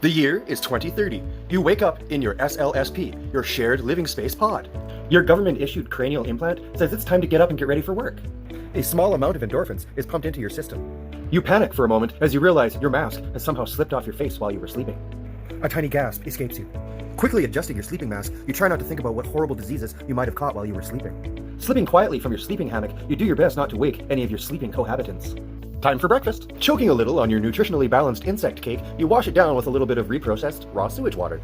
The year is 2030. You wake up in your SLSP, your shared living space pod. Your government-issued cranial implant says it's time to get up and get ready for work. A small amount of endorphins is pumped into your system. You panic for a moment as you realize your mask has somehow slipped off your face while you were sleeping. A tiny gasp escapes you. Quickly adjusting your sleeping mask, you try not to think about what horrible diseases you might have caught while you were sleeping. Slipping quietly from your sleeping hammock, you do your best not to wake any of your sleeping cohabitants. Time for breakfast. Choking a little on your nutritionally balanced insect cake, you wash it down with a little bit of reprocessed raw sewage water.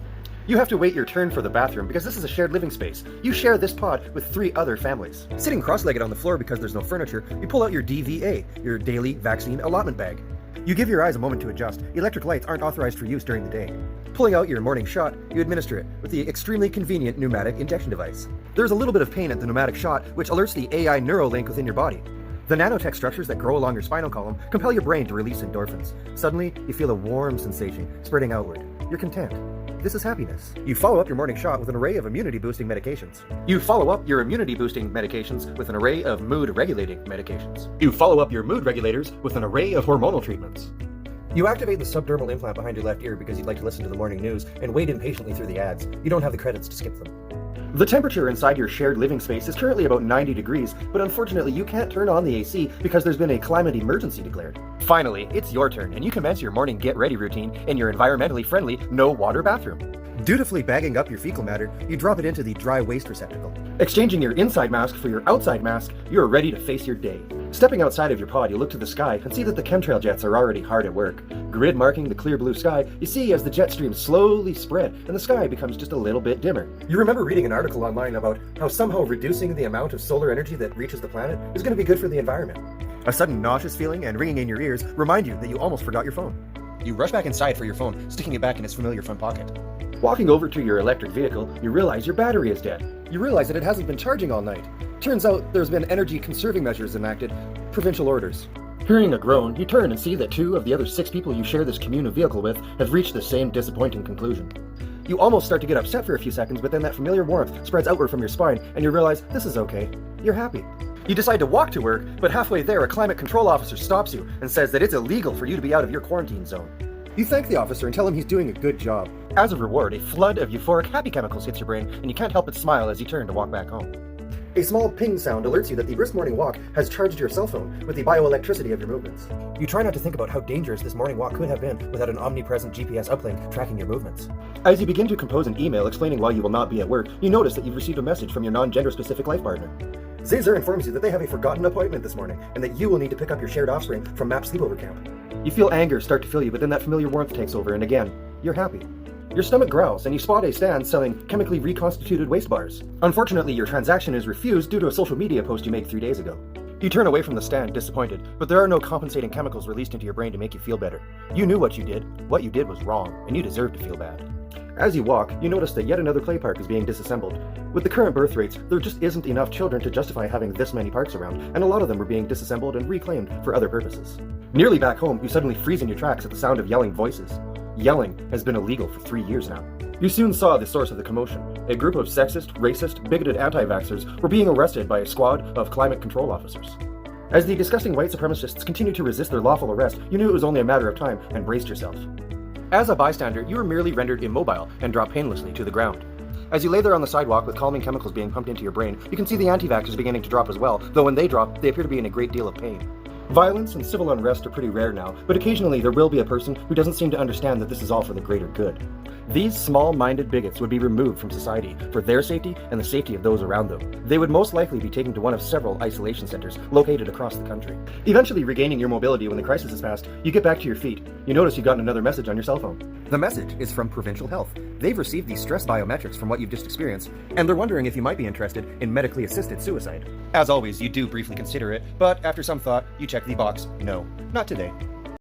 You have to wait your turn for the bathroom because this is a shared living space. You share this pod with 3 other families. Sitting cross-legged on the floor because there's no furniture, you pull out your DVA, your daily vaccine allotment bag. You give your eyes a moment to adjust. Electric lights aren't authorized for use during the day. Pulling out your morning shot, you administer it with the extremely convenient pneumatic injection device. There's a little bit of pain at the pneumatic shot, which alerts the AI neuralink within your body. The nanotech structures that grow along your spinal column compel your brain to release endorphins. Suddenly, you feel a warm sensation spreading outward. You're content. This is happiness. You follow up your morning shot with an array of immunity-boosting medications. You follow up your immunity-boosting medications with an array of mood-regulating medications. You follow up your mood regulators with an array of hormonal treatments. You activate the subdermal implant behind your left ear because you'd like to listen to the morning news and wait impatiently through the ads. You don't have the credits to skip them. The temperature inside your shared living space is currently about 90 degrees, but unfortunately you can't turn on the AC because there's been a climate emergency declared. Finally, it's your turn, and you commence your morning get-ready routine in your environmentally friendly no-water bathroom. Dutifully bagging up your fecal matter, you drop it into the dry waste receptacle. Exchanging your inside mask for your outside mask, you're ready to face your day. Stepping outside of your pod, you look to the sky and see that the chemtrail jets are already hard at work. Grid marking the clear blue sky, you see as the jet streams slowly spread and the sky becomes just a little bit dimmer. You remember reading an article online about how somehow reducing the amount of solar energy that reaches the planet is going to be good for the environment. A sudden nauseous feeling and ringing in your ears remind you that you almost forgot your phone. You rush back inside for your phone, sticking it back in its familiar front pocket. Walking over to your electric vehicle, you realize your battery is dead. You realize that it hasn't been charging all night. Turns out there's been energy conserving measures enacted, provincial orders. Hearing a groan, you turn and see that 2 of the other 6 people you share this commune of vehicle with have reached the same disappointing conclusion. You almost start to get upset for a few seconds, but then that familiar warmth spreads outward from your spine and you realize this is okay. You're happy. You decide to walk to work, but halfway there a climate control officer stops you and says that it's illegal for you to be out of your quarantine zone. You thank the officer and tell him he's doing a good job. As a reward, a flood of euphoric happy chemicals hits your brain, and you can't help but smile as you turn to walk back home. A small ping sound alerts you that the brisk morning walk has charged your cell phone with the bioelectricity of your movements. You try not to think about how dangerous this morning walk could have been without an omnipresent GPS uplink tracking your movements. As you begin to compose an email explaining why you will not be at work, you notice that you've received a message from your non-gender specific life partner. Zazer informs you that they have a forgotten appointment this morning, and that you will need to pick up your shared offspring from MAP sleepover camp. You feel anger start to fill you, but then that familiar warmth takes over, and again, you're happy. Your stomach growls, and you spot a stand selling chemically reconstituted waste bars. Unfortunately, your transaction is refused due to a social media post you made 3 days ago. You turn away from the stand, disappointed, but there are no compensating chemicals released into your brain to make you feel better. You knew what you did. What you did was wrong, and you deserve to feel bad. As you walk, you notice that yet another play park is being disassembled. With the current birth rates, there just isn't enough children to justify having this many parks around, and a lot of them are being disassembled and reclaimed for other purposes. Nearly back home, you suddenly freeze in your tracks at the sound of yelling voices. Yelling has been illegal for 3 years now. You soon saw the source of the commotion. A group of sexist, racist, bigoted anti-vaxxers were being arrested by a squad of climate control officers. As the disgusting white supremacists continued to resist their lawful arrest, you knew it was only a matter of time and braced yourself. As a bystander, you were merely rendered immobile and dropped painlessly to the ground. As you lay there on the sidewalk with calming chemicals being pumped into your brain, you can see the anti-vaxxers beginning to drop as well, though when they drop, they appear to be in a great deal of pain. Violence and civil unrest are pretty rare now, but occasionally there will be a person who doesn't seem to understand that this is all for the greater good. These small-minded bigots would be removed from society for their safety and the safety of those around them. They would most likely be taken to one of several isolation centers located across the country. Eventually regaining your mobility when the crisis is past, you get back to your feet. You notice you've gotten another message on your cell phone. The message is from Provincial Health. They've received the stress biometrics from what you've just experienced, and they're wondering if you might be interested in medically assisted suicide. As always, you do briefly consider it, but after some thought, you check the box, no, not today.